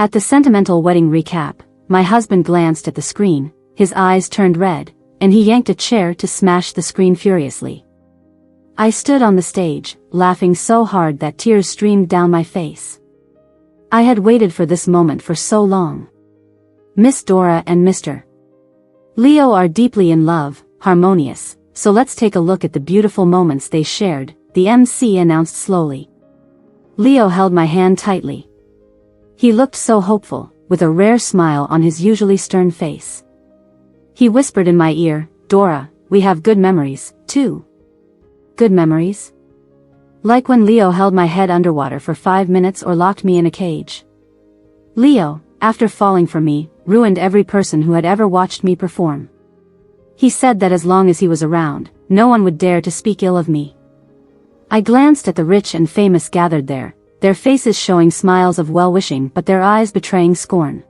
At the sentimental wedding recap, my husband glanced at the screen, his eyes turned red, and he yanked a chair to smash the screen furiously. I stood on the stage, laughing so hard that tears streamed down my face. I had waited for this moment for so long. Miss Dora and Mr. Leo are deeply in love, harmonious, so let's take a look at the beautiful moments they shared, the MC announced slowly. Leo held my hand tightly. He looked so hopeful, with a rare smile on his usually stern face. He whispered in my ear, "Dora, we have good memories, too." Good memories? Like when Leo held my head underwater for 5 minutes or locked me in a cage. Leo, after falling for me, ruined every person who had ever watched me perform. He said that as long as he was around, no one would dare to speak ill of me. I glanced at the rich and famous gathered there, their faces showing smiles of well-wishing but their eyes betraying scorn.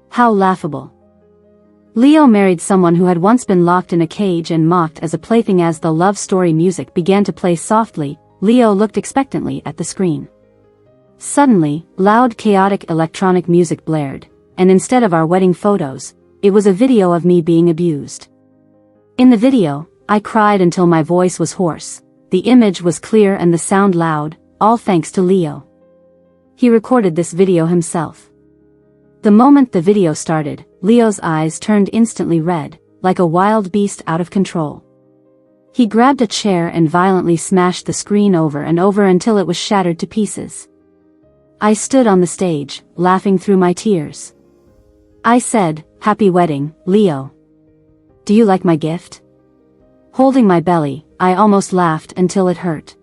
How laughable. Leo married someone who had once been locked in a cage and mocked as a plaything. As the love story music began to play softly, Leo looked expectantly at the screen. Suddenly, loud chaotic electronic music blared, and instead of our wedding photos, it was a video of me being abused. In the video, I cried until my voice was hoarse. The image was clear and the sound loud, all thanks to Leo. He recorded this video himself. The moment the video started, Leo's eyes turned instantly red, like a wild beast out of control. He grabbed a chair and violently smashed the screen over and over until it was shattered to pieces. I stood on the stage, laughing through my tears. I said, "Happy wedding, Leo. Do you like my gift?" Holding my belly, I almost laughed until it hurt.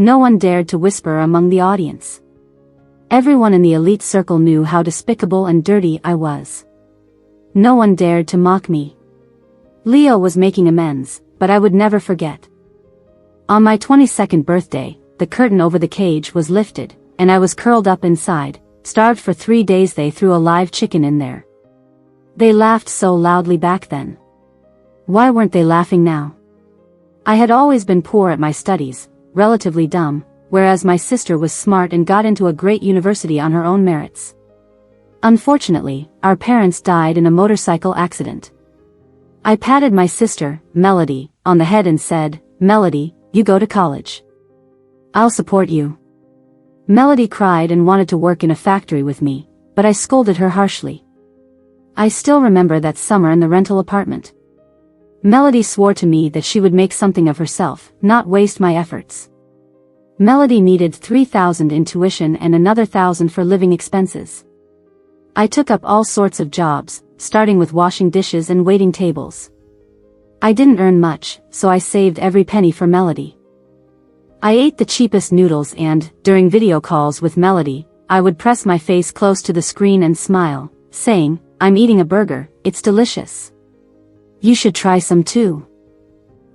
No one dared to whisper among the audience. Everyone in the elite circle knew how despicable and dirty I was. No one dared to mock me. Leo was making amends, but I would never forget. On my 22nd birthday, the curtain over the cage was lifted, and I was curled up inside, starved for 3 days. They threw a live chicken in there. They laughed so loudly back then. Why weren't they laughing now? I had always been poor at my studies, relatively dumb, whereas my sister was smart and got into a great university on her own merits. Unfortunately, our parents died in a motorcycle accident. I patted my sister, Melody, on the head and said, "Melody, you go to college. I'll support you." Melody cried and wanted to work in a factory with me, but I scolded her harshly. I still remember that summer in the rental apartment. Melody swore to me that she would make something of herself, not waste my efforts. Melody needed $3,000 in tuition and another $1,000 for living expenses. I took up all sorts of jobs, starting with washing dishes and waiting tables. I didn't earn much, so I saved every penny for Melody. I ate the cheapest noodles and, during video calls with Melody, I would press my face close to the screen and smile, saying, "I'm eating a burger, it's delicious. You should try some too."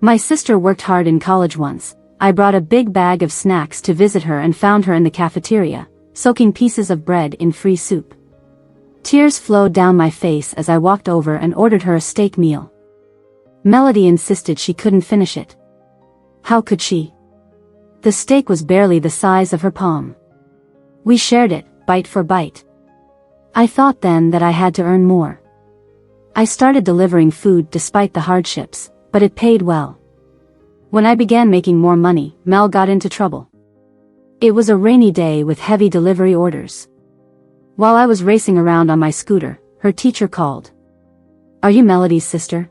My sister worked hard in college once. I brought a big bag of snacks to visit her and found her in the cafeteria, soaking pieces of bread in free soup. Tears flowed down my face as I walked over and ordered her a steak meal. Melody insisted she couldn't finish it. How could she? The steak was barely the size of her palm. We shared it, bite for bite. I thought then that I had to earn more. I started delivering food despite the hardships, but it paid well. When I began making more money, Mel got into trouble. It was a rainy day with heavy delivery orders. While I was racing around on my scooter, her teacher called. "Are you Melody's sister?"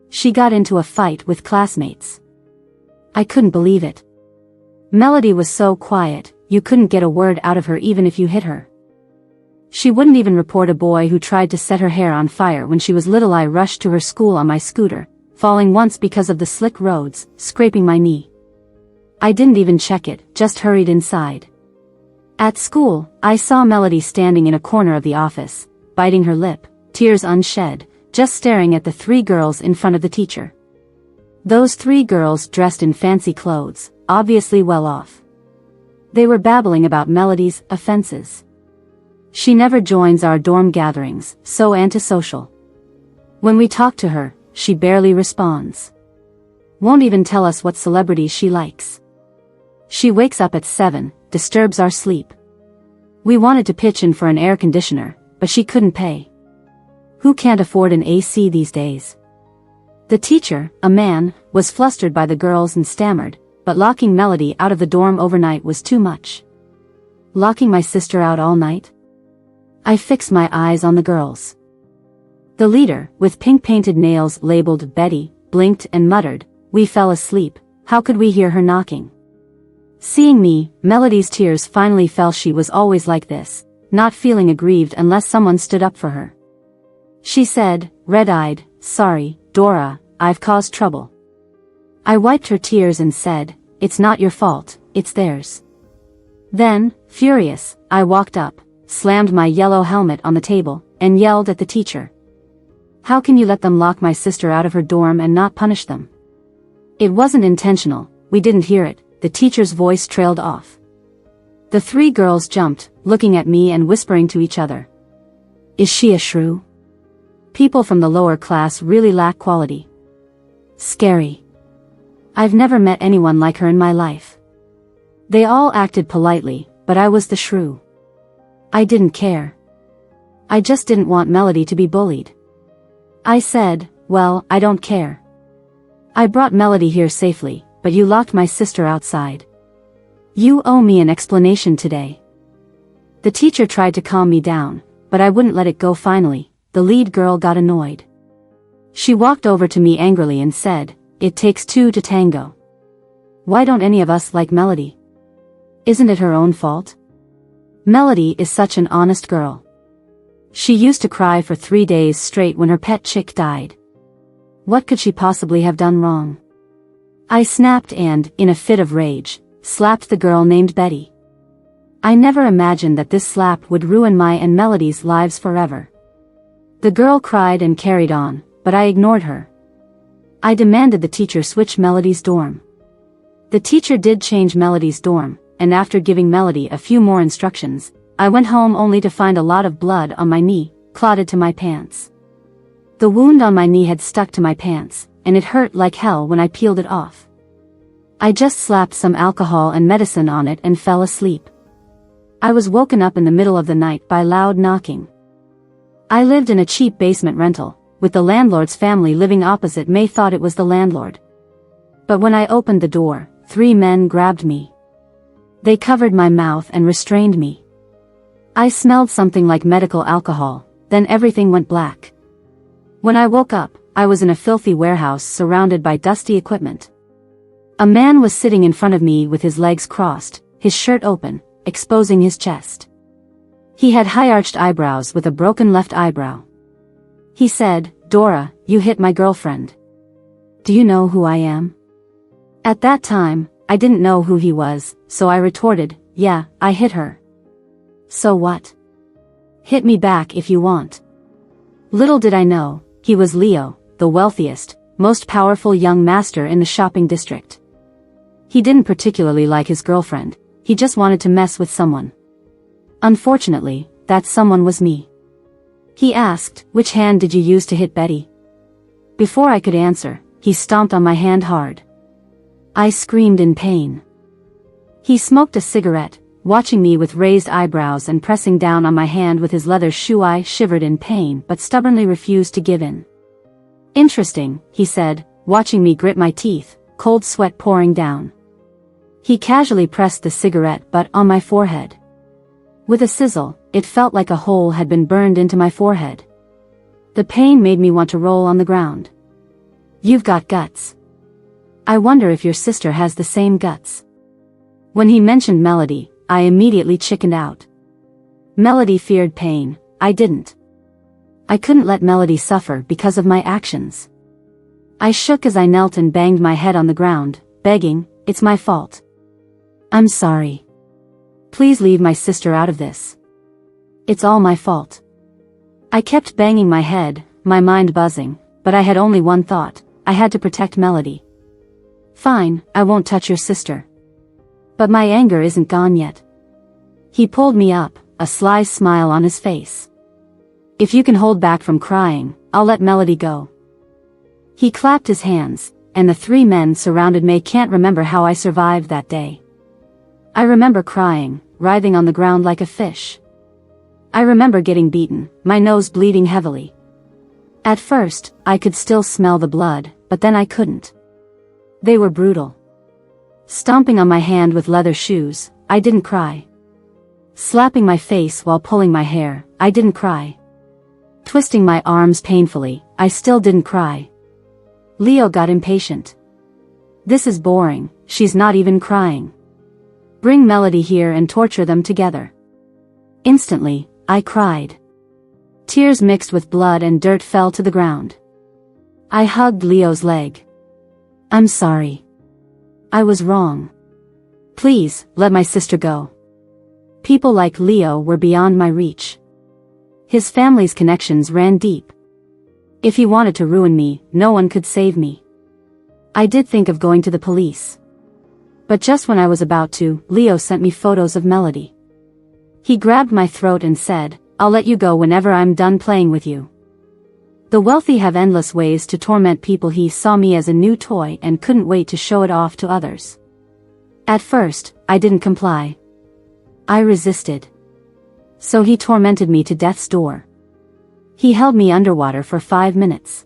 She got into a fight with classmates. I couldn't believe it. Melody was so quiet, you couldn't get a word out of her even if you hit her. She wouldn't even report a boy who tried to set her hair on fire when she was little. I rushed to her school on my scooter, falling once because of the slick roads, scraping my knee. I didn't even check it, just hurried inside. At school, I saw Melody standing in a corner of the office, biting her lip, tears unshed, just staring at the 3 girls in front of the teacher. Those 3 girls dressed in fancy clothes, obviously well off. They were babbling about Melody's offenses. She never joins our dorm gatherings, so antisocial. When we talk to her, she barely responds. Won't even tell us what celebrities she likes. She wakes up at 7, disturbs our sleep. We wanted to pitch in for an air conditioner, but she couldn't pay. Who can't afford an AC these days? The teacher, a man, was flustered by the girls and stammered, but locking Melody out of the dorm overnight was too much. Locking my sister out all night? I fixed my eyes on the girls. The leader, with pink-painted nails labeled Betty, blinked and muttered, "We fell asleep, how could we hear her knocking?" Seeing me, Melody's tears finally fell. She was always like this, not feeling aggrieved unless someone stood up for her. She said, red-eyed, "Sorry, Dora, I've caused trouble." I wiped her tears and said, "It's not your fault, it's theirs." Then, furious, I walked up, slammed my yellow helmet on the table, and yelled at the teacher. "How can you let them lock my sister out of her dorm and not punish them?" "It wasn't intentional, we didn't hear it," the teacher's voice trailed off. The three girls jumped, looking at me and whispering to each other. "Is she a shrew? People from the lower class really lack quality. Scary. I've never met anyone like her in my life." They all acted politely, but I was the shrew. I didn't care. I just didn't want Melody to be bullied. I said, "Well, I don't care. I brought Melody here safely, but you locked my sister outside. You owe me an explanation today." The teacher tried to calm me down, but I wouldn't let it go. Finally, the lead girl got annoyed. She walked over to me angrily and said, "It takes two to tango. Why don't any of us like Melody? Isn't it her own fault? Melody is such an honest girl. She used to cry for 3 days straight when her pet chick died. What could she possibly have done wrong?" I snapped and, in a fit of rage, slapped the girl named Betty. I never imagined that this slap would ruin my and Melody's lives forever. The girl cried and carried on, but I ignored her. I demanded the teacher switch Melody's dorm. The teacher did change Melody's dorm, and after giving Melody a few more instructions, I went home only to find a lot of blood on my knee, clotted to my pants. The wound on my knee had stuck to my pants, and it hurt like hell when I peeled it off. I just slapped some alcohol and medicine on it and fell asleep. I was woken up in the middle of the night by loud knocking. I lived in a cheap basement rental, with the landlord's family living opposite. May thought it was the landlord. But when I opened the door, 3 men grabbed me. They covered my mouth and restrained me. I smelled something like medical alcohol, then everything went black. When I woke up, I was in a filthy warehouse surrounded by dusty equipment. A man was sitting in front of me with his legs crossed, his shirt open, exposing his chest. He had high-arched eyebrows with a broken left eyebrow. He said, "Dora, you hit my girlfriend. Do you know who I am?" At that time, I didn't know who he was, so I retorted, "Yeah, I hit her." "So what? Hit me back if you want." Little did I know, he was Leo, the wealthiest, most powerful young master in the shopping district. He didn't particularly like his girlfriend, he just wanted to mess with someone. Unfortunately, that someone was me. He asked, "Which hand did you use to hit Betty?" Before I could answer, he stomped on my hand hard. I screamed in pain. He smoked a cigarette, watching me with raised eyebrows and pressing down on my hand with his leather shoe. I shivered in pain but stubbornly refused to give in. "Interesting," he said, watching me grit my teeth, cold sweat pouring down. He casually pressed the cigarette butt on my forehead. With a sizzle, it felt like a hole had been burned into my forehead. The pain made me want to roll on the ground. "You've got guts. I wonder if your sister has the same guts." When he mentioned Melody, I immediately chickened out. Melody feared pain, I didn't. I couldn't let Melody suffer because of my actions. I shook as I knelt and banged my head on the ground, begging, "It's my fault. I'm sorry. Please leave my sister out of this. It's all my fault." I kept banging my head, my mind buzzing, but I had only one thought, I had to protect Melody. "Fine, I won't touch your sister. But my anger isn't gone yet." He pulled me up, a sly smile on his face. "If you can hold back from crying, I'll let Melody go." He clapped his hands, and the 3 men surrounded me. Can't remember how I survived that day. I remember crying, writhing on the ground like a fish. I remember getting beaten, my nose bleeding heavily. At first, I could still smell the blood, but then I couldn't. They were brutal. Stomping on my hand with leather shoes, I didn't cry. Slapping my face while pulling my hair, I didn't cry. Twisting my arms painfully, I still didn't cry. Leo got impatient. This is boring, she's not even crying. Bring Melody here and torture them together. Instantly, I cried. Tears mixed with blood and dirt fell to the ground. I hugged Leo's leg. I'm sorry. I was wrong. Please, let my sister go. People like Leo were beyond my reach. His family's connections ran deep. If he wanted to ruin me, no one could save me. I did think of going to the police. But just when I was about to, Leo sent me photos of Melody. He grabbed my throat and said, I'll let you go whenever I'm done playing with you. The wealthy have endless ways to torment people. He saw me as a new toy and couldn't wait to show it off to others. At first, I didn't comply. I resisted. So he tormented me to death's door. He held me underwater for 5 minutes.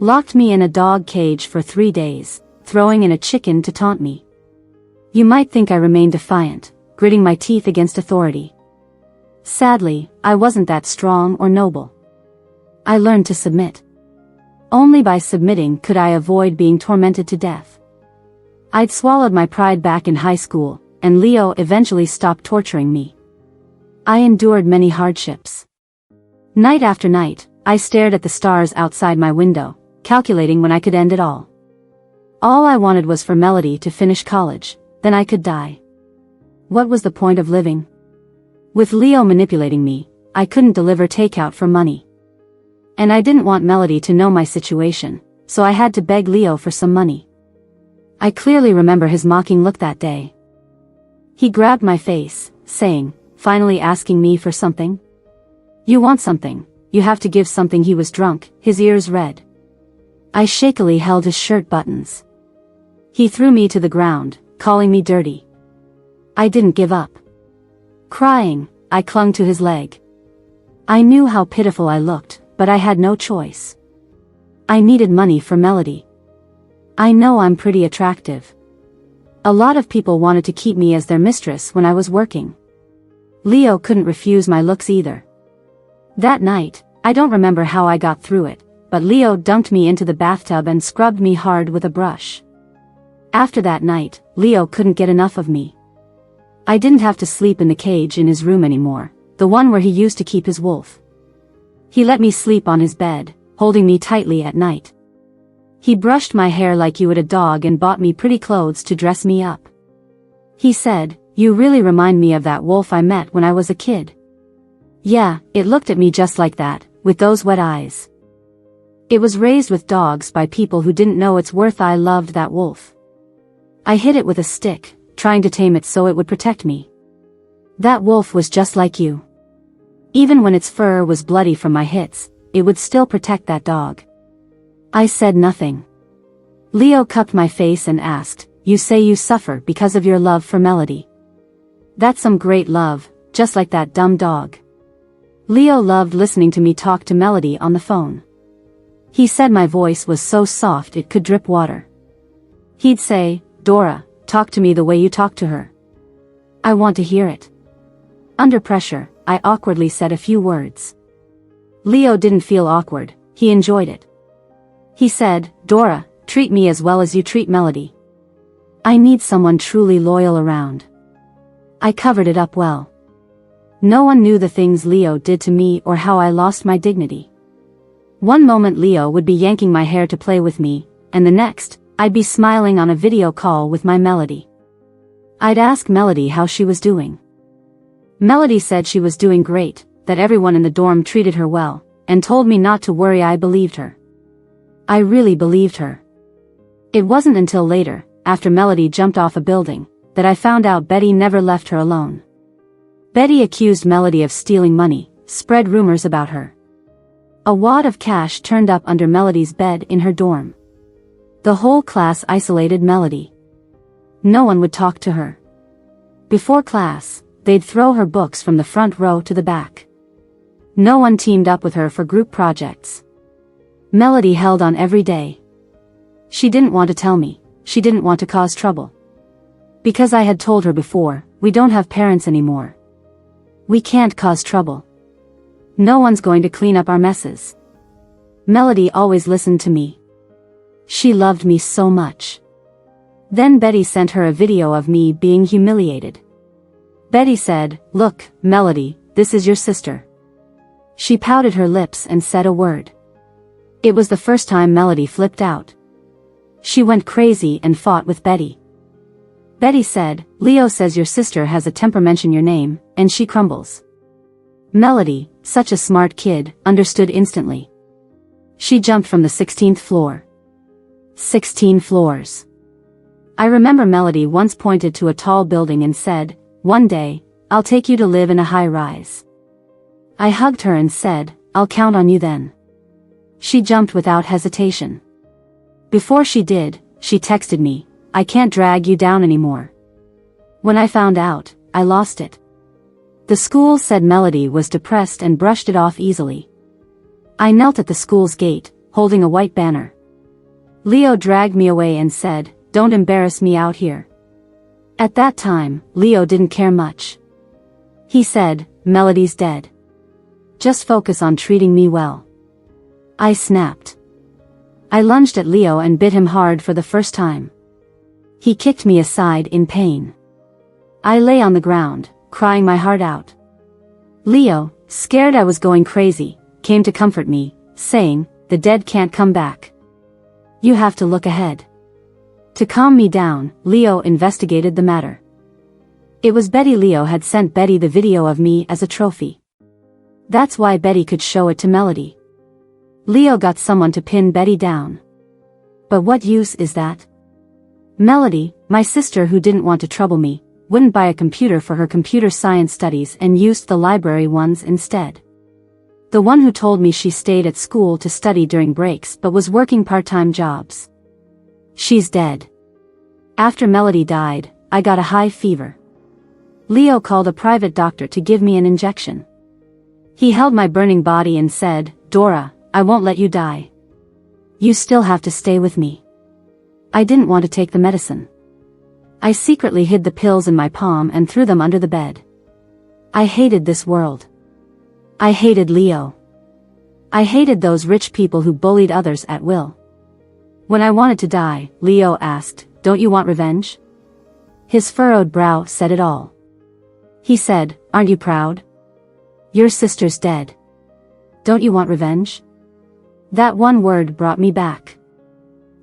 Locked me in a dog cage for 3 days, throwing in a chicken to taunt me. You might think I remained defiant, gritting my teeth against authority. Sadly, I wasn't that strong or noble. I learned to submit. Only by submitting could I avoid being tormented to death. I'd swallowed my pride back in high school, and Leo eventually stopped torturing me. I endured many hardships. Night after night, I stared at the stars outside my window, calculating when I could end it all. All I wanted was for Melody to finish college, then I could die. What was the point of living? With Leo manipulating me, I couldn't deliver takeout for money. And I didn't want Melody to know my situation, so I had to beg Leo for some money. I clearly remember his mocking look that day. He grabbed my face, saying, finally asking me for something? You want something, you have to give something. He was drunk, his ears red. I shakily held his shirt buttons. He threw me to the ground, calling me dirty. I didn't give up. Crying, I clung to his leg. I knew how pitiful I looked, but I had no choice. I needed money for Melody. I know I'm pretty attractive. A lot of people wanted to keep me as their mistress when I was working. Leo couldn't refuse my looks either. That night, I don't remember how I got through it, but Leo dunked me into the bathtub and scrubbed me hard with a brush. After that night, Leo couldn't get enough of me. I didn't have to sleep in the cage in his room anymore, the one where he used to keep his wolf. He let me sleep on his bed, holding me tightly at night. He brushed my hair like you would a dog and bought me pretty clothes to dress me up. He said, "You really remind me of that wolf I met when I was a kid." Yeah, it looked at me just like that, with those wet eyes. It was raised with dogs by people who didn't know its worth. I loved that wolf. I hit it with a stick, trying to tame it so it would protect me. That wolf was just like you. Even when its fur was bloody from my hits, it would still protect that dog. I said nothing. Leo cupped my face and asked, "You say you suffer because of your love for Melody? That's some great love, just like that dumb dog." Leo loved listening to me talk to Melody on the phone. He said my voice was so soft it could drip water. He'd say, "Dora, talk to me the way you talk to her. I want to hear it." Under pressure, I awkwardly said a few words. Leo didn't feel awkward, he enjoyed it. He said, "Dora, treat me as well as you treat Melody. I need someone truly loyal around." I covered it up well. No one knew the things Leo did to me or how I lost my dignity. One moment Leo would be yanking my hair to play with me, and the next, I'd be smiling on a video call with my Melody. I'd ask Melody how she was doing. Melody said she was doing great, that everyone in the dorm treated her well, and told me not to worry. I believed her. I really believed her. It wasn't until later, after Melody jumped off a building, that I found out Betty never left her alone. Betty accused Melody of stealing money, spread rumors about her. A wad of cash turned up under Melody's bed in her dorm. The whole class isolated Melody. No one would talk to her. Before class, they'd throw her books from the front row to the back. No one teamed up with her for group projects. Melody held on every day. She didn't want to tell me, she didn't want to cause trouble. Because I had told her before, we don't have parents anymore. We can't cause trouble. No one's going to clean up our messes. Melody always listened to me. She loved me so much. Then Betty sent her a video of me being humiliated. Betty said, "Look, Melody, this is your sister." She pouted her lips and said a word. It was the first time Melody flipped out. She went crazy and fought with Betty. Betty said, "Leo says your sister has a temper, mention your name, and she crumbles." Melody, such a smart kid, understood instantly. She jumped from the 16th floor. 16 floors. I remember Melody once pointed to a tall building and said, "One day, I'll take you to live in a high-rise." I hugged her and said, "I'll count on you then." She jumped without hesitation. Before she did, she texted me, "I can't drag you down anymore." When I found out, I lost it. The school said Melody was depressed and brushed it off easily. I knelt at the school's gate, holding a white banner. Leo dragged me away and said, "Don't embarrass me out here." At that time, Leo didn't care much. He said, "Melody's dead. Just focus on treating me well." I snapped. I lunged at Leo and bit him hard for the first time. He kicked me aside in pain. I lay on the ground, crying my heart out. Leo, scared I was going crazy, came to comfort me, saying, "The dead can't come back. You have to look ahead." To calm me down, Leo investigated the matter. It was Betty. Leo had sent Betty the video of me as a trophy. That's why Betty could show it to Melody. Leo got someone to pin Betty down. But what use is that? Melody, my sister who didn't want to trouble me, wouldn't buy a computer for her computer science studies and used the library ones instead. The one who told me she stayed at school to study during breaks but was working part-time jobs. She's dead. After Melody died, I got a high fever. Leo called a private doctor to give me an injection. He held my burning body and said, "Dora, I won't let you die. You still have to stay with me." I didn't want to take the medicine. I secretly hid the pills in my palm and threw them under the bed. I hated this world. I hated Leo. I hated those rich people who bullied others at will. When I wanted to die, Leo asked, "Don't you want revenge?" His furrowed brow said it all. He said, "Aren't you proud? Your sister's dead. Don't you want revenge?" That one word brought me back.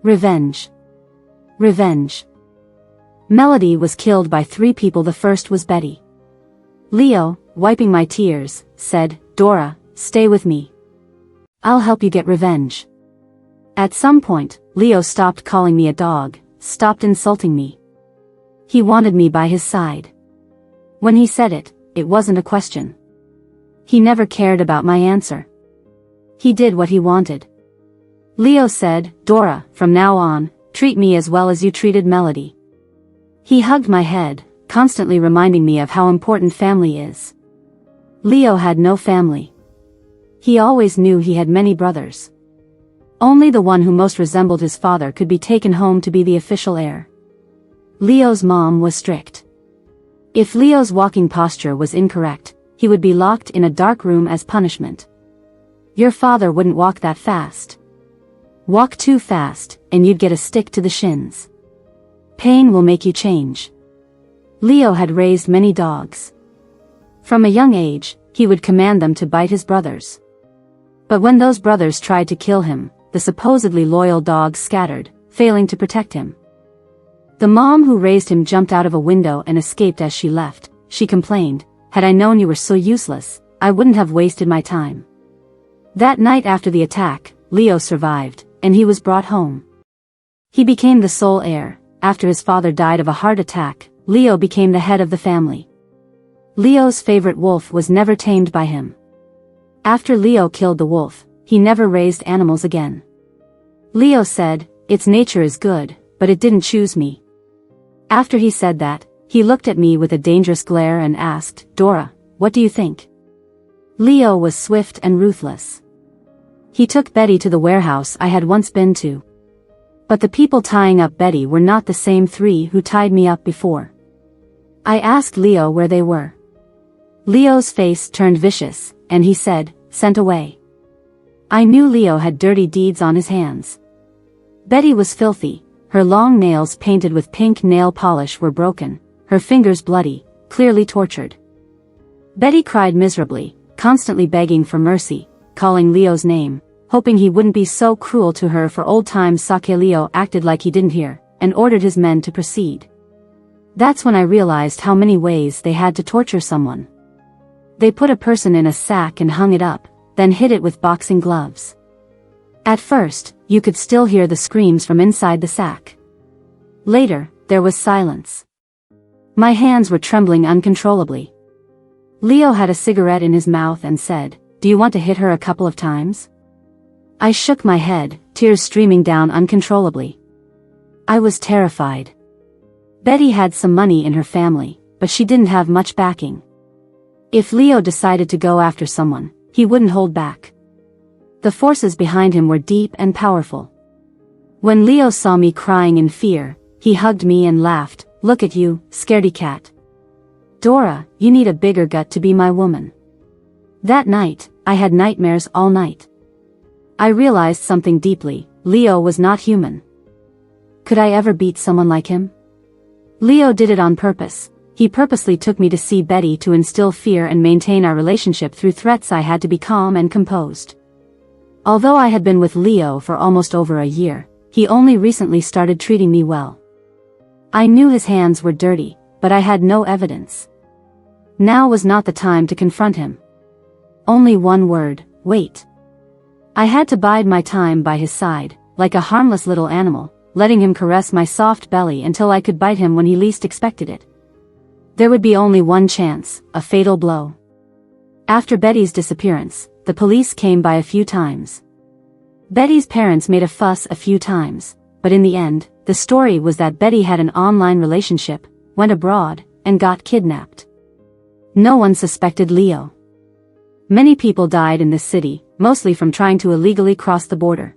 Revenge. Revenge. Melody was killed by 3 people. The first was Betty. Leo, wiping my tears, said, "Dora, stay with me. I'll help you get revenge." At some point, Leo stopped calling me a dog, stopped insulting me. He wanted me by his side. When he said it, it wasn't a question. He never cared about my answer. He did what he wanted. Leo said, "Dora, from now on, treat me as well as you treated Melody." He hugged my head, constantly reminding me of how important family is. Leo had no family. He always knew he had many brothers. Only the one who most resembled his father could be taken home to be the official heir. Leo's mom was strict. If Leo's walking posture was incorrect, he would be locked in a dark room as punishment. Your father wouldn't walk that fast. Walk too fast, and you'd get a stick to the shins. Pain will make you change. Leo had raised many dogs. From a young age, he would command them to bite his brothers. But when those brothers tried to kill him, the supposedly loyal dogs scattered, failing to protect him. The mom who raised him jumped out of a window and escaped as she left. She complained, "Had I known you were so useless, I wouldn't have wasted my time." That night after the attack, Leo survived, and he was brought home. He became the sole heir. After his father died of a heart attack, Leo became the head of the family. Leo's favorite wolf was never tamed by him. After Leo killed the wolf, he never raised animals again. Leo said, "Its nature is good, but it didn't choose me." After he said that, He looked at me with a dangerous glare and asked, "Dora, what do you think?" Leo was swift and ruthless. He took Betty to the warehouse I had once been to. But the people tying up Betty were not the same three who tied me up before. I asked Leo where they were. Leo's face turned vicious, and he said, "Sent away." I knew Leo had dirty deeds on his hands. Betty was filthy, her long nails painted with pink nail polish were broken, her fingers bloody, clearly tortured. Betty cried miserably, constantly begging for mercy, calling Leo's name, hoping he wouldn't be so cruel to her for old times' sake. Leo acted like he didn't hear, and ordered his men to proceed. That's when I realized how many ways they had to torture someone. They put a person in a sack and hung it up, then hit it with boxing gloves. At first, you could still hear the screams from inside the sack. Later, there was silence. My hands were trembling uncontrollably. Leo had a cigarette in his mouth and said, "Do you want to hit her a couple of times?" I shook my head, tears streaming down uncontrollably. I was terrified. Betty had some money in her family, but she didn't have much backing. If Leo decided to go after someone, he wouldn't hold back. The forces behind him were deep and powerful. When Leo saw me crying in fear, he hugged me and laughed, "Look at you, scaredy cat. Dora, you need a bigger gut to be my woman." That night, I had nightmares all night. I realized something deeply: Leo was not human. Could I ever beat someone like him? Leo did it on purpose. He purposely took me to see Betty to instill fear and maintain our relationship through threats. I had to be calm and composed. Although I had been with Leo for almost over a year, he only recently started treating me well. I knew his hands were dirty, but I had no evidence. Now was not the time to confront him. Only one word: wait. I had to bide my time by his side, like a harmless little animal, letting him caress my soft belly until I could bite him when he least expected it. There would be only one chance, a fatal blow. After Betty's disappearance, the police came by a few times. Betty's parents made a fuss a few times, but in the end, the story was that Betty had an online relationship, went abroad, and got kidnapped. No one suspected Leo. Many people died in this city, mostly from trying to illegally cross the border.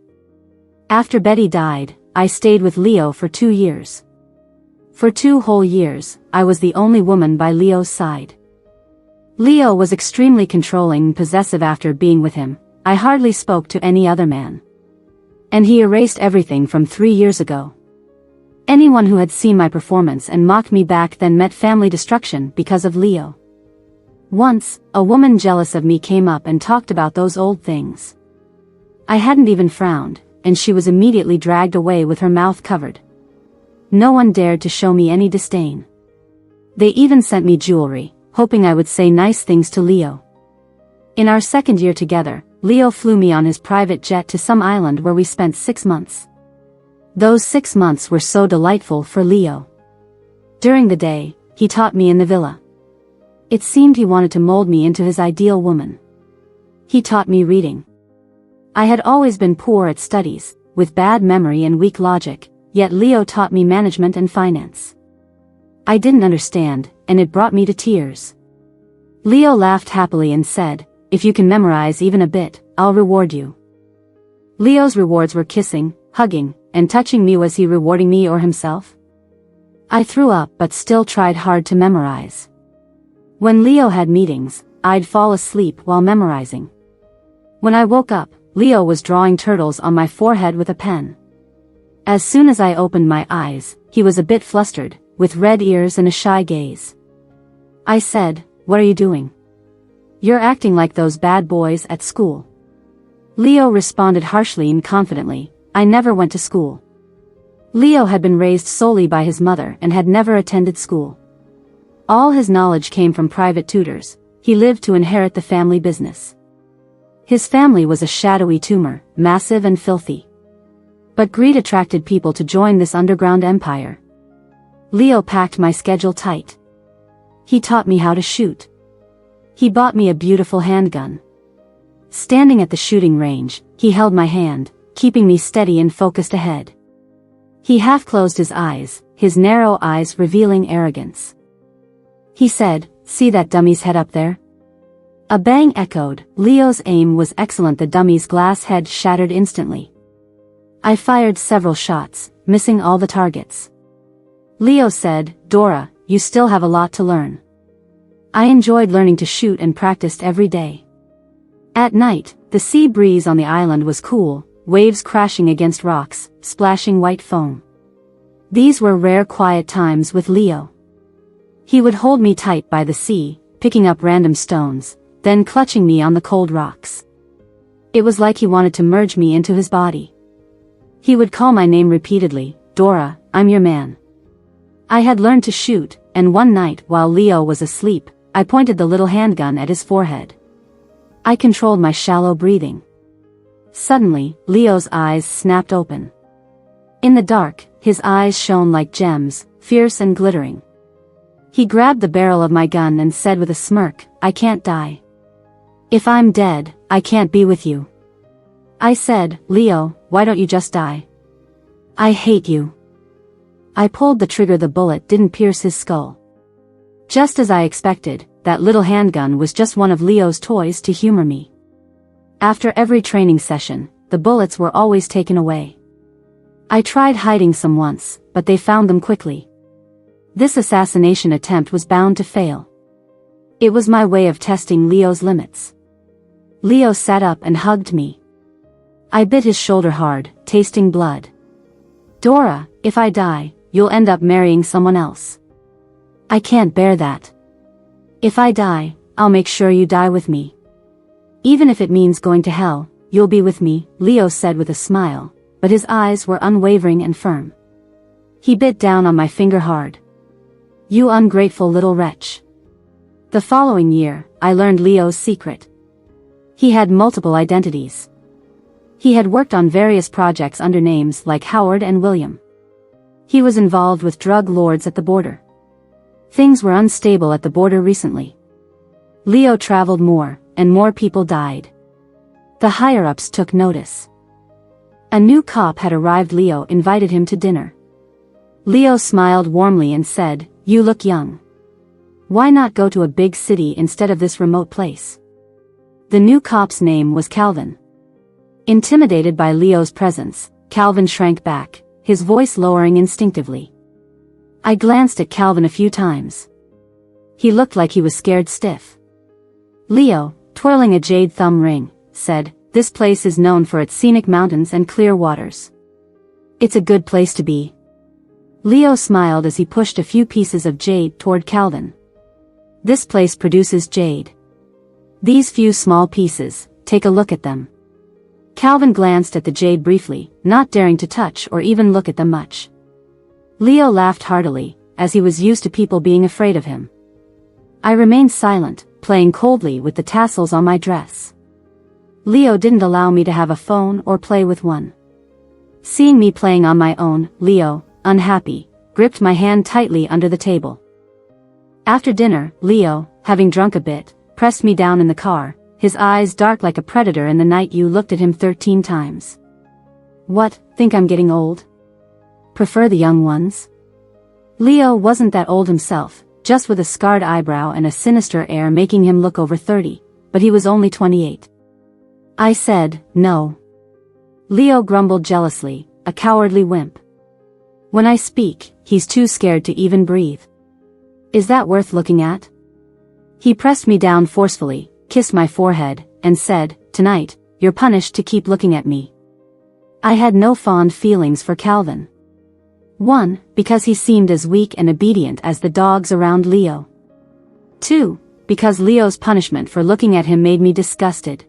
After Betty died, I stayed with Leo for 2 years. For 2 whole years, I was the only woman by Leo's side. Leo was extremely controlling and possessive. After being with him, I hardly spoke to any other man. And he erased everything from 3 years ago. Anyone who had seen my performance and mocked me back then met family destruction because of Leo. Once, a woman jealous of me came up and talked about those old things. I hadn't even frowned, and she was immediately dragged away with her mouth covered. No one dared to show me any disdain. They even sent me jewelry, hoping I would say nice things to Leo. In our 2nd year together, Leo flew me on his private jet to some island where we spent 6 months. Those 6 months were so delightful for Leo. During the day, he taught me in the villa. It seemed he wanted to mold me into his ideal woman. He taught me reading. I had always been poor at studies, with bad memory and weak logic, yet Leo taught me management and finance. I didn't understand, and it brought me to tears. Leo laughed happily and said, "If you can memorize even a bit, I'll reward you." Leo's rewards were kissing, hugging, and touching me. Was he rewarding me or himself? I threw up but still tried hard to memorize. When Leo had meetings, I'd fall asleep while memorizing. When I woke up, Leo was drawing turtles on my forehead with a pen. As soon as I opened my eyes, he was a bit flustered, with red ears and a shy gaze. I said, "What are you doing? You're acting like those bad boys at school." Leo responded harshly and confidently, "I never went to school." Leo had been raised solely by his mother and had never attended school. All his knowledge came from private tutors. He lived to inherit the family business. His family was a shadowy tumor, massive and filthy. But greed attracted people to join this underground empire. Leo packed my schedule tight. He taught me how to shoot. He bought me a beautiful handgun. Standing at the shooting range, he held my hand, keeping me steady and focused ahead. He half closed his eyes, his narrow eyes revealing arrogance. He said, "See that dummy's head up there?" A bang echoed. Leo's aim was excellent. The dummy's glass head shattered instantly. I fired several shots, missing all the targets. Leo said, "Dora, you still have a lot to learn." I enjoyed learning to shoot and practiced every day. At night, the sea breeze on the island was cool, waves crashing against rocks, splashing white foam. These were rare quiet times with Leo. He would hold me tight by the sea, picking up random stones, then clutching me on the cold rocks. It was like he wanted to merge me into his body. He would call my name repeatedly, "Dora, I'm your man." I had learned to shoot, and one night while Leo was asleep, I pointed the little handgun at his forehead. I controlled my shallow breathing. Suddenly, Leo's eyes snapped open. In the dark, his eyes shone like gems, fierce and glittering. He grabbed the barrel of my gun and said with a smirk, "I can't die. If I'm dead, I can't be with you." I said, "Leo, why don't you just die? I hate you." I pulled the trigger. The bullet didn't pierce his skull. Just as I expected, that little handgun was just one of Leo's toys to humor me. After every training session, the bullets were always taken away. I tried hiding some once, but they found them quickly. This assassination attempt was bound to fail. It was my way of testing Leo's limits. Leo sat up and hugged me. I bit his shoulder hard, tasting blood. "Dora, if I die, you'll end up marrying someone else. I can't bear that. If I die, I'll make sure you die with me. Even if it means going to hell, you'll be with me," Leo said with a smile, but his eyes were unwavering and firm. He bit down on my finger hard. "You ungrateful little wretch." The following year, I learned Leo's secret. He had multiple identities. He had worked on various projects under names like Howard and William. He was involved with drug lords at the border. Things were unstable at the border recently. Leo traveled more, and more people died. The higher-ups took notice. A new cop had arrived. Leo invited him to dinner. Leo smiled warmly and said, "You look young. Why not go to a big city instead of this remote place?" The new cop's name was Calvin. Intimidated by Leo's presence, Calvin shrank back, his voice lowering instinctively. I glanced at Calvin a few times. He looked like he was scared stiff. Leo, twirling a jade thumb ring, said, "This place is known for its scenic mountains and clear waters. It's a good place to be." Leo smiled as he pushed a few pieces of jade toward Calvin. "This place produces jade. These few small pieces, take a look at them." Calvin glanced at the jade briefly, not daring to touch or even look at them much. Leo laughed heartily, as he was used to people being afraid of him. I remained silent, playing coldly with the tassels on my dress. Leo didn't allow me to have a phone or play with one. Seeing me playing on my own, Leo, unhappy, gripped my hand tightly under the table. After dinner, Leo, having drunk a bit, pressed me down in the car, his eyes dark like a predator. "In the night you looked at him 13 times. What, think I'm getting old? Prefer the young ones?" Leo wasn't that old himself, just with a scarred eyebrow and a sinister air making him look over 30, but he was only 28. I said, "No." Leo grumbled jealously, a cowardly wimp. "When I speak, he's too scared to even breathe. Is that worth looking at?" He pressed me down forcefully, kissed my forehead, and said, "Tonight, you're punished to keep looking at me." I had no fond feelings for Calvin. 1, because he seemed as weak and obedient as the dogs around Leo. 2, because Leo's punishment for looking at him made me disgusted.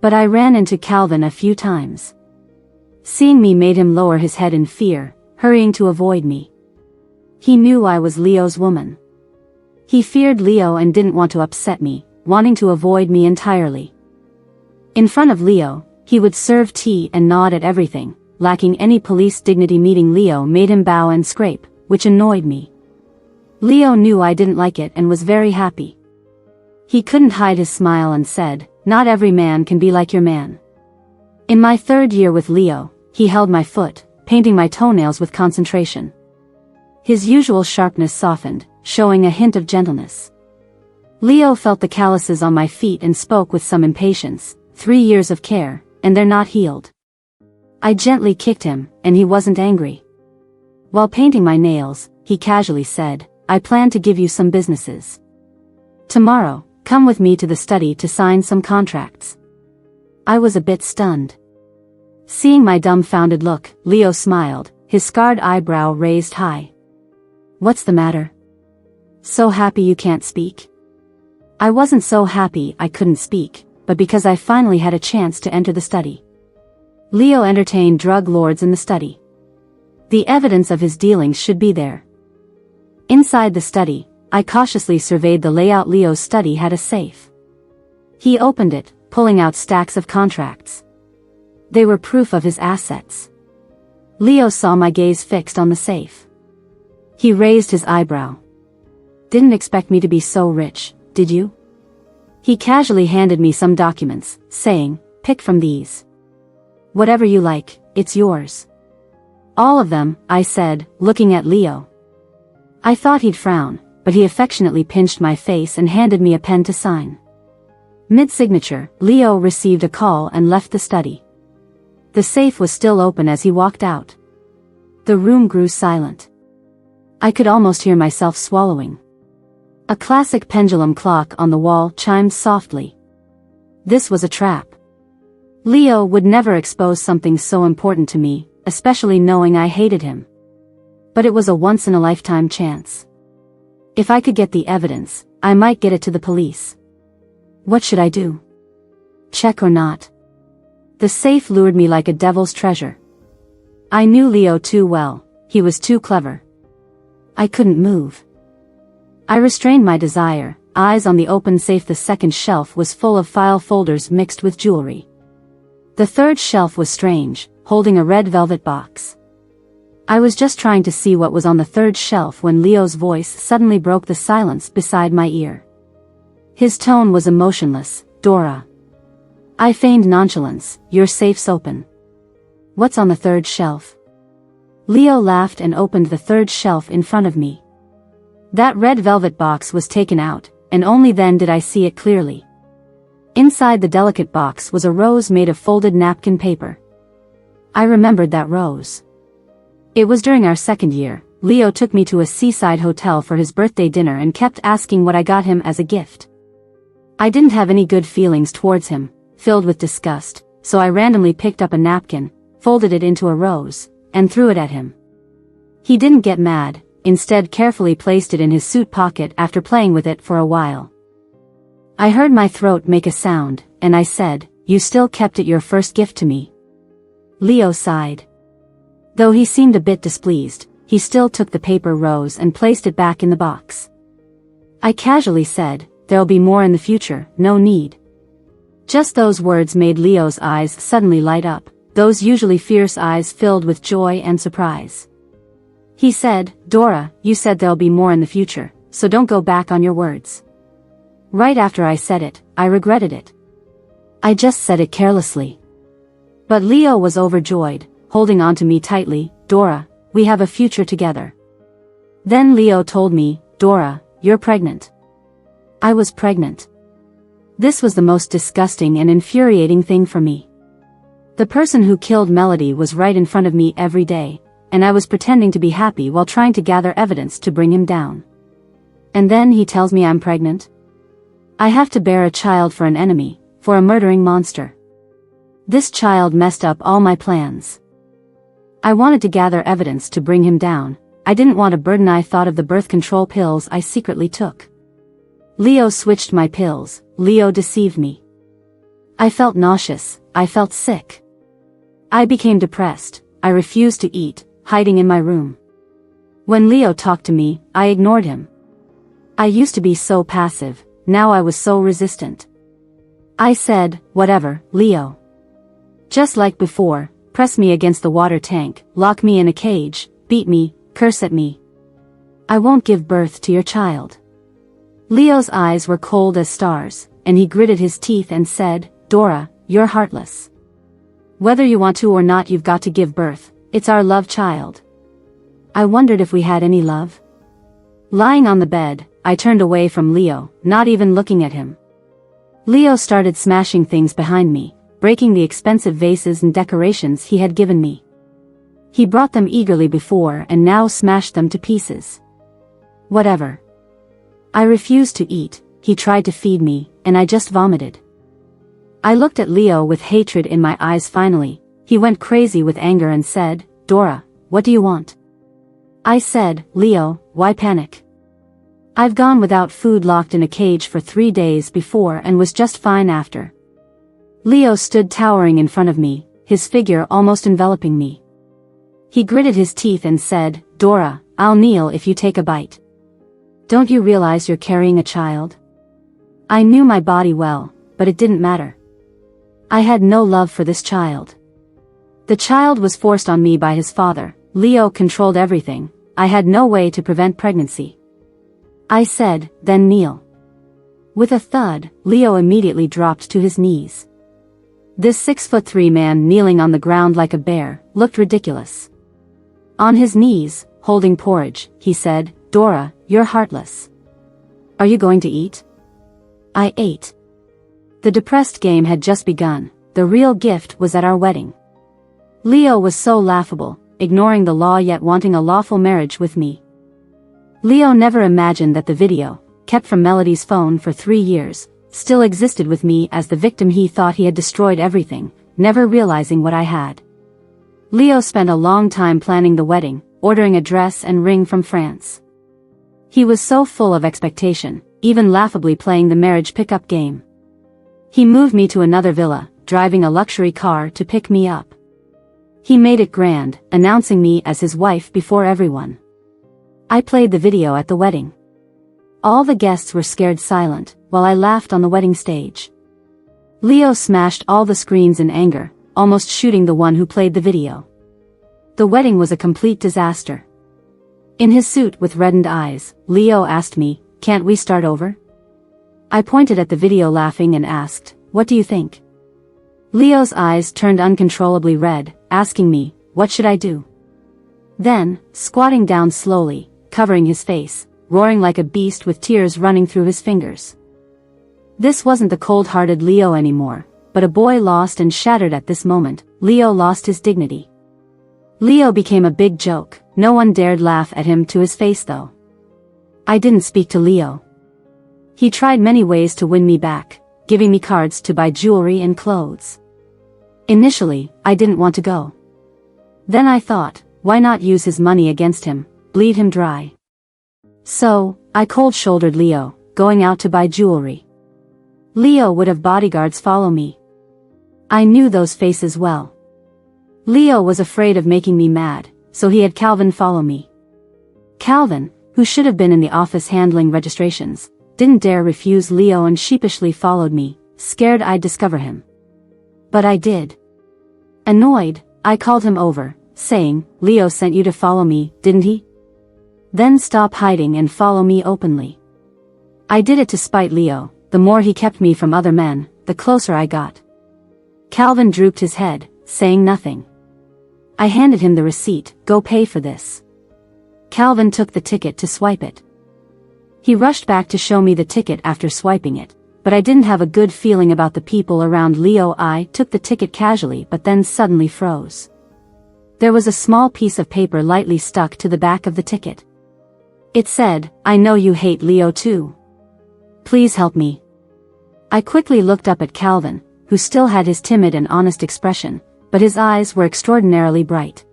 But I ran into Calvin a few times. Seeing me made him lower his head in fear, hurrying to avoid me. He knew I was Leo's woman. He feared Leo and didn't want to upset me, wanting to avoid me entirely. In front of Leo, he would serve tea and nod at everything, lacking any police dignity. Meeting Leo made him bow and scrape, which annoyed me. Leo knew I didn't like it and was very happy. He couldn't hide his smile and said, "Not every man can be like your man." In my 3rd year with Leo, he held my foot, painting my toenails with concentration. His usual sharpness softened, showing a hint of gentleness. Leo felt the calluses on my feet and spoke with some impatience. 3 years of care, and they're not healed. I gently kicked him, and he wasn't angry. While painting my nails, he casually said, I plan to give you some businesses. Tomorrow, come with me to the study to sign some contracts. I was a bit stunned. Seeing my dumbfounded look, Leo smiled, his scarred eyebrow raised high. What's the matter? So happy you can't speak? I wasn't so happy I couldn't speak, but because I finally had a chance to enter the study. Leo entertained drug lords in the study. The evidence of his dealings should be there. Inside the study, I cautiously surveyed the layout. Leo's study had a safe. He opened it, pulling out stacks of contracts. They were proof of his assets. Leo saw my gaze fixed on the safe. He raised his eyebrow. Didn't expect me to be so rich, did you? He casually handed me some documents, saying, pick from these. Whatever you like, it's yours. All of them, I said, looking at Leo. I thought he'd frown, but he affectionately pinched my face and handed me a pen to sign. Mid-signature, Leo received a call and left the study. The safe was still open as he walked out. The room grew silent. I could almost hear myself swallowing. A classic pendulum clock on the wall chimed softly. This was a trap. Leo would never expose something so important to me, especially knowing I hated him. But it was a once-in-a-lifetime chance. If I could get the evidence, I might get it to the police. What should I do? Check or not? The safe lured me like a devil's treasure. I knew Leo too well, he was too clever. I couldn't move. I restrained my desire, eyes on the open safe. The second shelf was full of file folders mixed with jewelry. The third shelf was strange, holding a red velvet box. I was just trying to see what was on the third shelf when Leo's voice suddenly broke the silence beside my ear. His tone was emotionless. Dora. I feigned nonchalance. Your safe's open. What's on the third shelf? Leo laughed and opened the third shelf in front of me. That red velvet box was taken out, and only then did I see it clearly. Inside the delicate box was a rose made of folded napkin paper. I remembered that rose. It was during our second year. Leo took me to a seaside hotel for his birthday dinner and kept asking what I got him as a gift. I didn't have any good feelings towards him, filled with disgust, so I randomly picked up a napkin, folded it into a rose, and threw it at him. He didn't get mad, instead carefully placed it in his suit pocket after playing with it for a while. I heard my throat make a sound, and I said, you still kept it, your first gift to me. Leo sighed. Though he seemed a bit displeased, he still took the paper rose and placed it back in the box. I casually said, there'll be more in the future, no need. Just those words made Leo's eyes suddenly light up, those usually fierce eyes filled with joy and surprise. He said, Dora, you said there'll be more in the future, so don't go back on your words. Right after I said it, I regretted it. I just said it carelessly. But Leo was overjoyed, holding on to me tightly. Dora, we have a future together. Then Leo told me, Dora, you're pregnant. I was pregnant. This was the most disgusting and infuriating thing for me. The person who killed Melody was right in front of me every day, and I was pretending to be happy while trying to gather evidence to bring him down. And then he tells me I'm pregnant. I have to bear a child for an enemy, for a murdering monster. This child messed up all my plans. I wanted to gather evidence to bring him down. I didn't want a burden. I thought of the birth control pills I secretly took. Leo switched my pills. Leo deceived me. I felt nauseous. I felt sick. I became depressed. I refused to eat, hiding in my room. When Leo talked to me, I ignored him. I used to be so passive, now I was so resistant. I said, whatever, Leo. Just like before, press me against the water tank, lock me in a cage, beat me, curse at me. I won't give birth to your child. Leo's eyes were cold as stars, and he gritted his teeth and said, Dora, you're heartless. Whether you want to or not, you've got to give birth. It's our love child. I wondered if we had any love. Lying on the bed, I turned away from Leo, not even looking at him. Leo started smashing things behind me, breaking the expensive vases and decorations he had given me. He brought them eagerly before and now smashed them to pieces. Whatever. I refused to eat, he tried to feed me, and I just vomited. I looked at Leo with hatred in my eyes finally. He went crazy with anger and said, "Dora, what do you want?" I said, "Leo, why panic? I've gone without food, locked in a cage for 3 days before, and was just fine after." Leo stood towering in front of me, his figure almost enveloping me. He gritted his teeth and said, "Dora, I'll kneel if you take a bite. Don't you realize you're carrying a child?" I knew my body well, but it didn't matter. I had no love for this child. The child was forced on me by his father. Leo controlled everything. I had no way to prevent pregnancy. I said, "Then kneel." With a thud, Leo immediately dropped to his knees. This 6'3" man kneeling on the ground like a bear looked ridiculous. On his knees, holding porridge, he said, "Dora, you're heartless. Are you going to eat?" I ate. The depressed game had just begun. The real gift was at our wedding. Leo was so laughable, ignoring the law yet wanting a lawful marriage with me. Leo never imagined that the video, kept from Melody's phone for 3 years, still existed with me as the victim. He thought he had destroyed everything, never realizing what I had. Leo spent a long time planning the wedding, ordering a dress and ring from France. He was so full of expectation, even laughably playing the marriage pickup game. He moved me to another villa, driving a luxury car to pick me up. He made it grand, announcing me as his wife before everyone. I played the video at the wedding. All the guests were scared silent, while I laughed on the wedding stage. Leo smashed all the screens in anger, almost shooting the one who played the video. The wedding was a complete disaster. In his suit with reddened eyes, Leo asked me, "Can't we start over?" I pointed at the video laughing and asked, "What do you think?" Leo's eyes turned uncontrollably red, asking me, "What should I do?" Then, squatting down slowly, covering his face, roaring like a beast with tears running through his fingers. This wasn't the cold-hearted Leo anymore, but a boy lost and shattered at this moment. Leo lost his dignity. Leo became a big joke. No one dared laugh at him to his face though. I didn't speak to Leo. He tried many ways to win me back, giving me cards to buy jewelry and clothes. Initially, I didn't want to go. Then I thought, why not use his money against him, bleed him dry? So, I cold-shouldered Leo, going out to buy jewelry. Leo would have bodyguards follow me. I knew those faces well. Leo was afraid of making me mad, so he had Calvin follow me. Calvin, who should have been in the office handling registrations, didn't dare refuse Leo and sheepishly followed me, scared I'd discover him. But I did. Annoyed, I called him over, saying, "Leo sent you to follow me, didn't he? Then stop hiding and follow me openly." I did it to spite Leo. The more he kept me from other men, the closer I got. Calvin drooped his head, saying nothing. I handed him the receipt. "Go pay for this." Calvin took the ticket to swipe it. He rushed back to show me the ticket after swiping it, but I didn't have a good feeling about the people around Leo. I took the ticket casually but then suddenly froze. There was a small piece of paper lightly stuck to the back of the ticket. It said, "I know you hate Leo too. Please help me." I quickly looked up at Calvin, who still had his timid and honest expression, but his eyes were extraordinarily bright.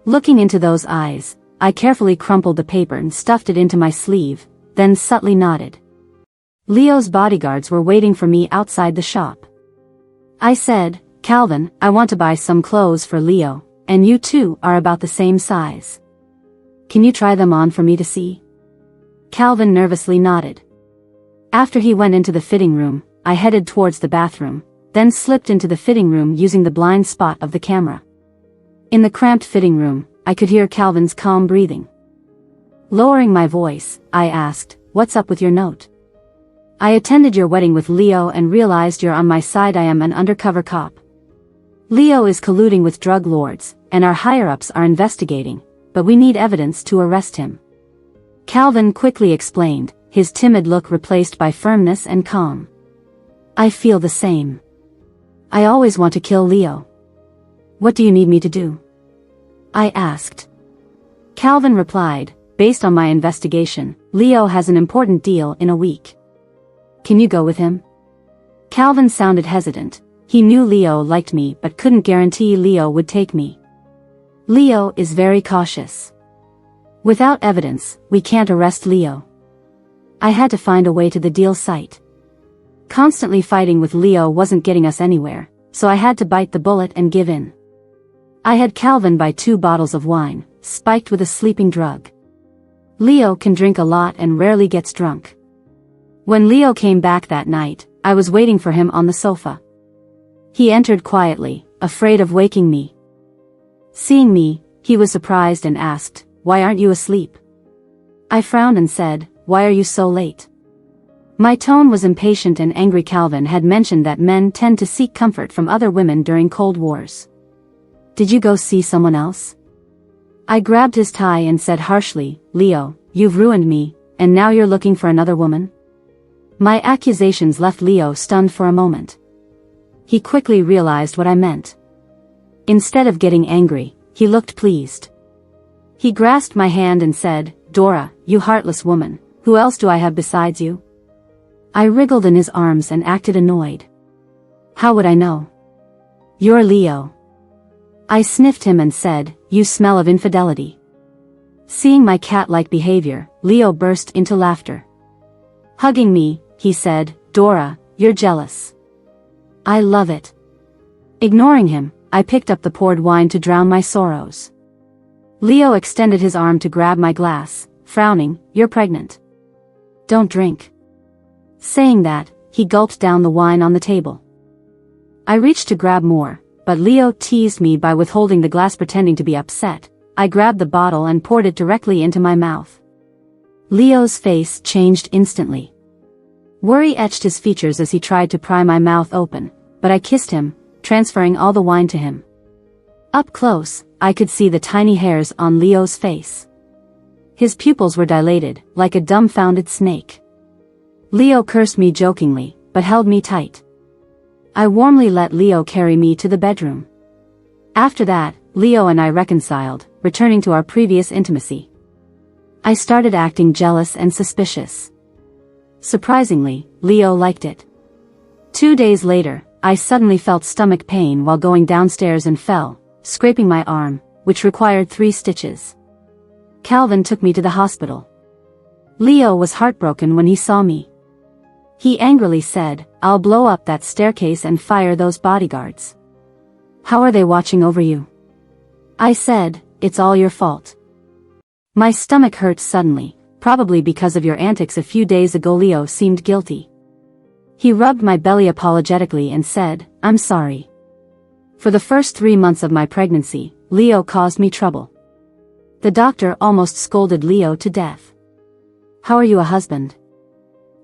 Looking into those eyes, I carefully crumpled the paper and stuffed it into my sleeve, then subtly nodded. Leo's bodyguards were waiting for me outside the shop. I said, "Calvin, I want to buy some clothes for Leo, and you two are about the same size. Can you try them on for me to see?" Calvin nervously nodded. After he went into the fitting room, I headed towards the bathroom, then slipped into the fitting room using the blind spot of the camera. In the cramped fitting room, I could hear Calvin's calm breathing. Lowering my voice, I asked, "What's up with your note? I attended your wedding with Leo and realized you're on my side. I am an undercover cop. Leo is colluding with drug lords, and our higher-ups are investigating, but we need evidence to arrest him. Calvin quickly explained, his timid look replaced by firmness and calm. I feel the same. I always want to kill Leo. What do you need me to do? I asked. Calvin replied, based on my investigation, Leo has an important deal in a week. Can you go with him? Calvin sounded hesitant. He knew Leo liked me but couldn't guarantee Leo would take me. Leo is very cautious. Without evidence, we can't arrest Leo. I had to find a way to the deal site. Constantly fighting with Leo wasn't getting us anywhere, so I had to bite the bullet and give in. I had Calvin buy 2 bottles of wine, spiked with a sleeping drug. Leo can drink a lot and rarely gets drunk. When Leo came back that night, I was waiting for him on the sofa. He entered quietly, afraid of waking me. Seeing me, he was surprised and asked, "Why aren't you asleep?" I frowned and said, "Why are you so late?" My tone was impatient and angry. Calvin had mentioned that men tend to seek comfort from other women during cold wars. Did you go see someone else? I grabbed his tie and said harshly, "Leo, you've ruined me, and now you're looking for another woman?" My accusations left Leo stunned for a moment. He quickly realized what I meant. Instead of getting angry, he looked pleased. He grasped my hand and said, "Dora, you heartless woman, who else do I have besides you?" I wriggled in his arms and acted annoyed. How would I know? You're Leo. I sniffed him and said, "You smell of infidelity." Seeing my cat-like behavior, Leo burst into laughter. Hugging me, he said, "Dora, you're jealous." I love it. Ignoring him, I picked up the poured wine to drown my sorrows. Leo extended his arm to grab my glass, frowning, "You're pregnant. Don't drink." Saying that, he gulped down the wine on the table. I reached to grab more, but Leo teased me by withholding the glass, pretending to be upset. I grabbed the bottle and poured it directly into my mouth. Leo's face changed instantly. Worry etched his features as he tried to pry my mouth open, but I kissed him, transferring all the wine to him. Up close, I could see the tiny hairs on Leo's face. His pupils were dilated, like a dumbfounded snake. Leo cursed me jokingly, but held me tight. I warmly let Leo carry me to the bedroom. After that, Leo and I reconciled, returning to our previous intimacy. I started acting jealous and suspicious. Surprisingly, Leo liked it. 2 days later, I suddenly felt stomach pain while going downstairs and fell, scraping my arm, which required 3 stitches. Calvin took me to the hospital. Leo was heartbroken when he saw me. He angrily said, "I'll blow up that staircase and fire those bodyguards. How are they watching over you?" I said, "It's all your fault." My stomach hurt suddenly, probably because of your antics a few days ago. Leo seemed guilty. He rubbed my belly apologetically and said, "I'm sorry. For the first 3 months of my pregnancy, Leo caused me trouble." The doctor almost scolded Leo to death. "How are you a husband?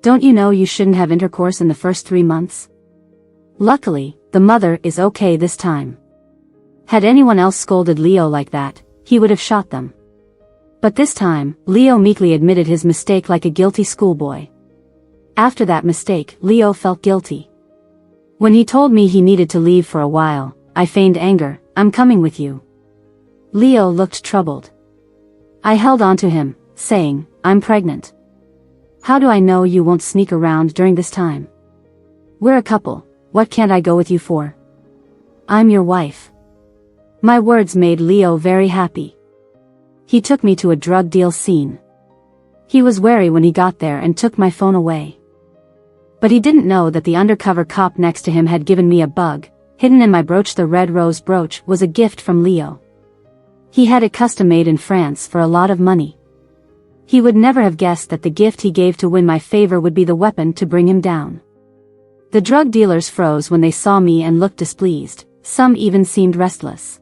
Don't you know you shouldn't have intercourse in the first 3 months?" Luckily, the mother is okay this time. Had anyone else scolded Leo like that, he would have shot them. But this time, Leo meekly admitted his mistake like a guilty schoolboy. After that mistake, Leo felt guilty. When he told me he needed to leave for a while, I feigned anger. "I'm coming with you." Leo looked troubled. I held on to him, saying, "I'm pregnant. How do I know you won't sneak around during this time? We're a couple, what can't I go with you for? I'm your wife." My words made Leo very happy. He took me to a drug deal scene. He was wary when he got there and took my phone away. But he didn't know that the undercover cop next to him had given me a bug. Hidden in my brooch, the red rose brooch, was a gift from Leo. He had it custom made in France for a lot of money. He would never have guessed that the gift he gave to win my favor would be the weapon to bring him down. The drug dealers froze when they saw me and looked displeased. Some even seemed restless.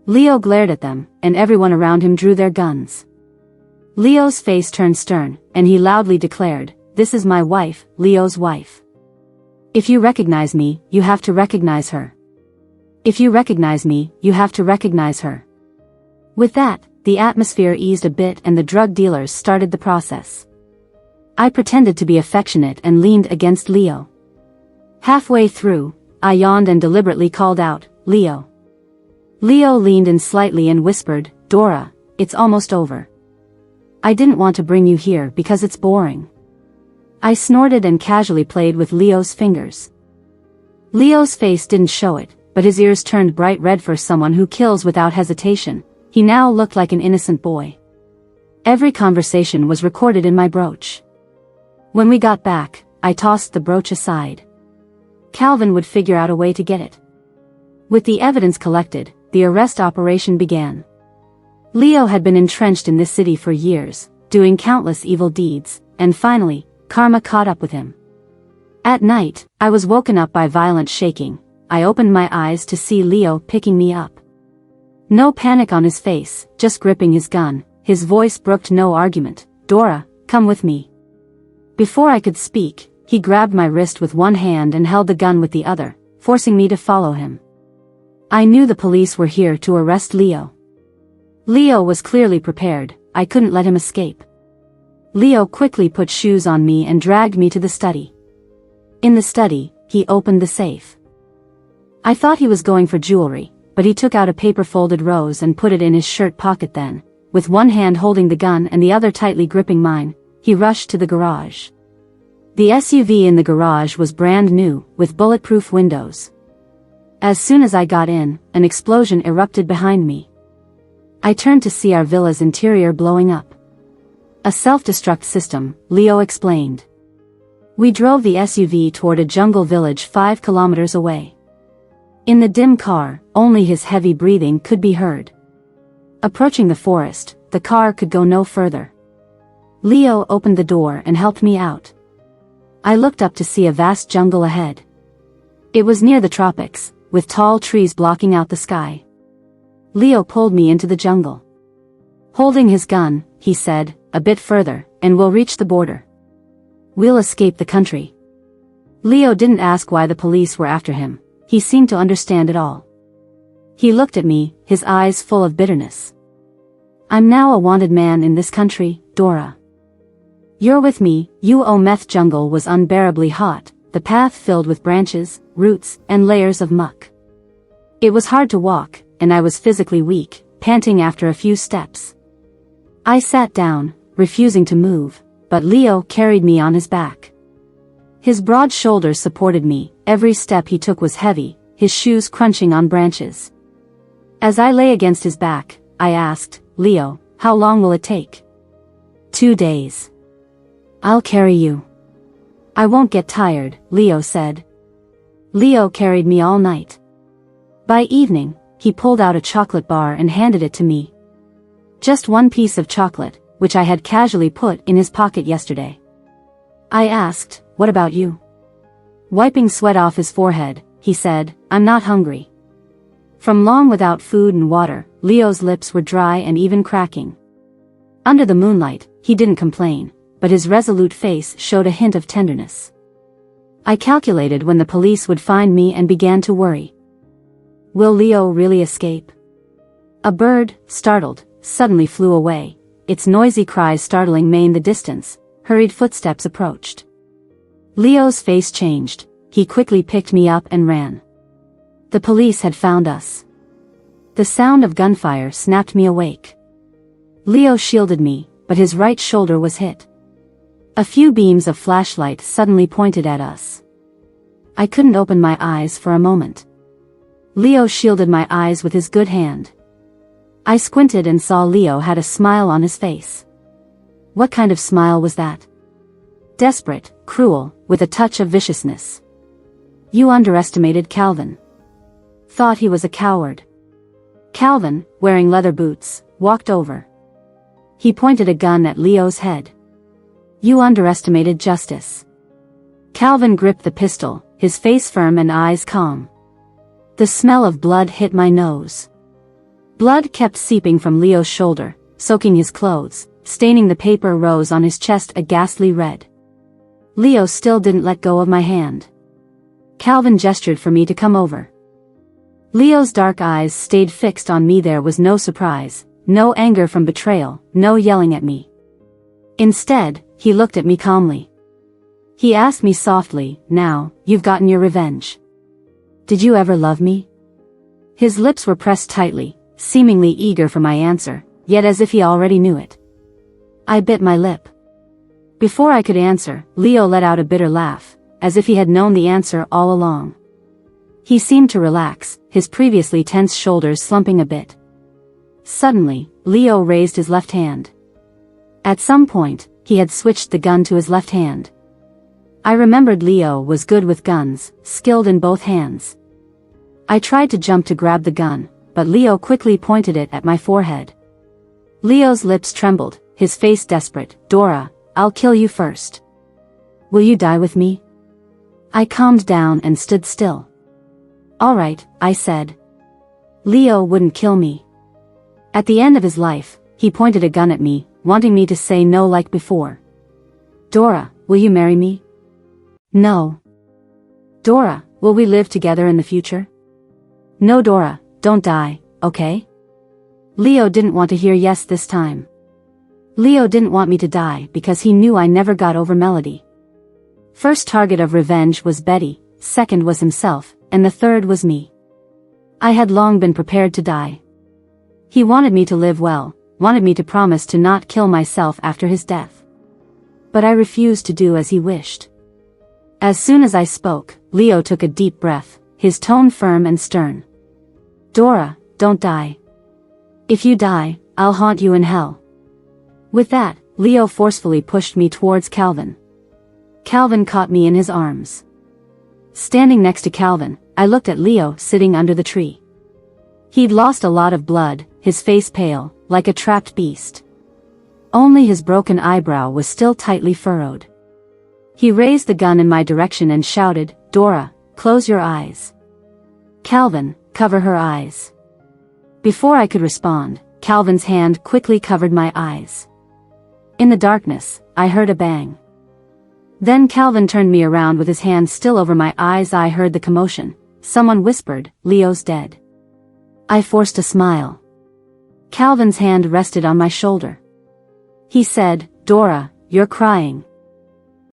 Leo glared at them, and everyone around him drew their guns. Leo's face turned stern, and he loudly declared, "This is my wife, Leo's wife. If you recognize me, you have to recognize her. If you recognize me, you have to recognize her." With that, the atmosphere eased a bit and the drug dealers started the process. I pretended to be affectionate and leaned against Leo. Halfway through, I yawned and deliberately called out, "Leo." Leo leaned in slightly and whispered, "Dora, it's almost over. I didn't want to bring you here because it's boring." I snorted and casually played with Leo's fingers. Leo's face didn't show it, but his ears turned bright red. For someone who kills without hesitation, he now looked like an innocent boy. Every conversation was recorded in my brooch. When we got back, I tossed the brooch aside. Calvin would figure out a way to get it. With the evidence collected, the arrest operation began. Leo had been entrenched in this city for years, doing countless evil deeds, and finally, karma caught up with him. At night, I was woken up by violent shaking. I opened my eyes to see Leo picking me up. No panic on his face, just gripping his gun. His voice brooked no argument. "Dora, come with me." Before I could speak, he grabbed my wrist with one hand and held the gun with the other, forcing me to follow him. I knew the police were here to arrest Leo. Leo was clearly prepared. I couldn't let him escape. Leo quickly put shoes on me and dragged me to the study. In the study, he opened the safe. I thought he was going for jewelry, but he took out a paper-folded rose and put it in his shirt pocket. Then, with one hand holding the gun and the other tightly gripping mine, he rushed to the garage. The SUV in the garage was brand new, with bulletproof windows. As soon as I got in, an explosion erupted behind me. I turned to see our villa's interior blowing up. "A self-destruct system," Leo explained. We drove the SUV toward a jungle village 5 kilometers away. In the dim car, only his heavy breathing could be heard. Approaching the forest, the car could go no further. Leo opened the door and helped me out. I looked up to see a vast jungle ahead. It was near the tropics, with tall trees blocking out the sky. Leo pulled me into the jungle. Holding his gun, he said, "A bit further, and we'll reach the border. We'll escape the country." Leo didn't ask why the police were after him. He seemed to understand it all. He looked at me, his eyes full of bitterness. "I'm now a wanted man in this country, Dora. You're with me." Meth jungle was unbearably hot, the path filled with branches, roots, and layers of muck. It was hard to walk, and I was physically weak, panting after a few steps. I sat down, refusing to move, but Leo carried me on his back. His broad shoulders supported me. Every step he took was heavy, his shoes crunching on branches. As I lay against his back, I asked, "Leo, how long will it take?" "2 days. I'll carry you." "I won't get tired," Leo said. Leo carried me all night. By evening, he pulled out a chocolate bar and handed it to me. Just one piece of chocolate, which I had casually put in his pocket yesterday. I asked, "What about you?" Wiping sweat off his forehead, he said, "I'm not hungry." From long without food and water, Leo's lips were dry and even cracking. Under the moonlight, he didn't complain, but his resolute face showed a hint of tenderness. I calculated when the police would find me and began to worry. Will Leo really escape? A bird, startled, suddenly flew away, its noisy cries startling me in the distance. Hurried footsteps approached. Leo's face changed. He quickly picked me up and ran. The police had found us. The sound of gunfire snapped me awake. Leo shielded me, but his right shoulder was hit. A few beams of flashlight suddenly pointed at us. I couldn't open my eyes for a moment. Leo shielded my eyes with his good hand. I squinted and saw Leo had a smile on his face. What kind of smile was that? Desperate, cruel, with a touch of viciousness. "You underestimated Calvin. Thought he was a coward." Calvin, wearing leather boots, walked over. He pointed a gun at Leo's head. "You underestimated justice." Calvin gripped the pistol, his face firm and eyes calm. The smell of blood hit my nose. Blood kept seeping from Leo's shoulder, soaking his clothes, staining the paper rose on his chest a ghastly red. Leo still didn't let go of my hand. Calvin gestured for me to come over. Leo's dark eyes stayed fixed on me. There was no surprise, no anger from betrayal, no yelling at me. Instead, he looked at me calmly. He asked me softly, "Now, you've gotten your revenge. Did you ever love me?" His lips were pressed tightly, seemingly eager for my answer, yet as if he already knew it. I bit my lip. Before I could answer, Leo let out a bitter laugh, as if he had known the answer all along. He seemed to relax, his previously tense shoulders slumping a bit. Suddenly, Leo raised his left hand. At some point, he had switched the gun to his left hand. I remembered Leo was good with guns, skilled in both hands. I tried to jump to grab the gun, but Leo quickly pointed it at my forehead. Leo's lips trembled, his face desperate. "Dora, I'll kill you first. Will you die with me?" I calmed down and stood still. "All right," I said. Leo wouldn't kill me. At the end of his life, he pointed a gun at me, wanting me to say no like before. "Dora, will you marry me?" "No." "Dora, will we live together in the future?" "No, Dora, don't die, okay?" Leo didn't want to hear yes this time. Leo didn't want me to die because he knew I never got over Melody. First target of revenge was Betty, second was himself, and the third was me. I had long been prepared to die. He wanted me to live well, wanted me to promise to not kill myself after his death. But I refused to do as he wished. As soon as I spoke, Leo took a deep breath, his tone firm and stern. "Dora, don't die. If you die, I'll haunt you in hell." With that, Leo forcefully pushed me towards Calvin. Calvin caught me in his arms. Standing next to Calvin, I looked at Leo sitting under the tree. He'd lost a lot of blood, his face pale, like a trapped beast. Only his broken eyebrow was still tightly furrowed. He raised the gun in my direction and shouted, "Dora, close your eyes. Calvin, cover her eyes." Before I could respond, Calvin's hand quickly covered my eyes. In the darkness, I heard a bang. Then Calvin turned me around with his hand still over my eyes. I heard the commotion. Someone whispered, "Leo's dead." I forced a smile. Calvin's hand rested on my shoulder. He said, "Dora, you're crying.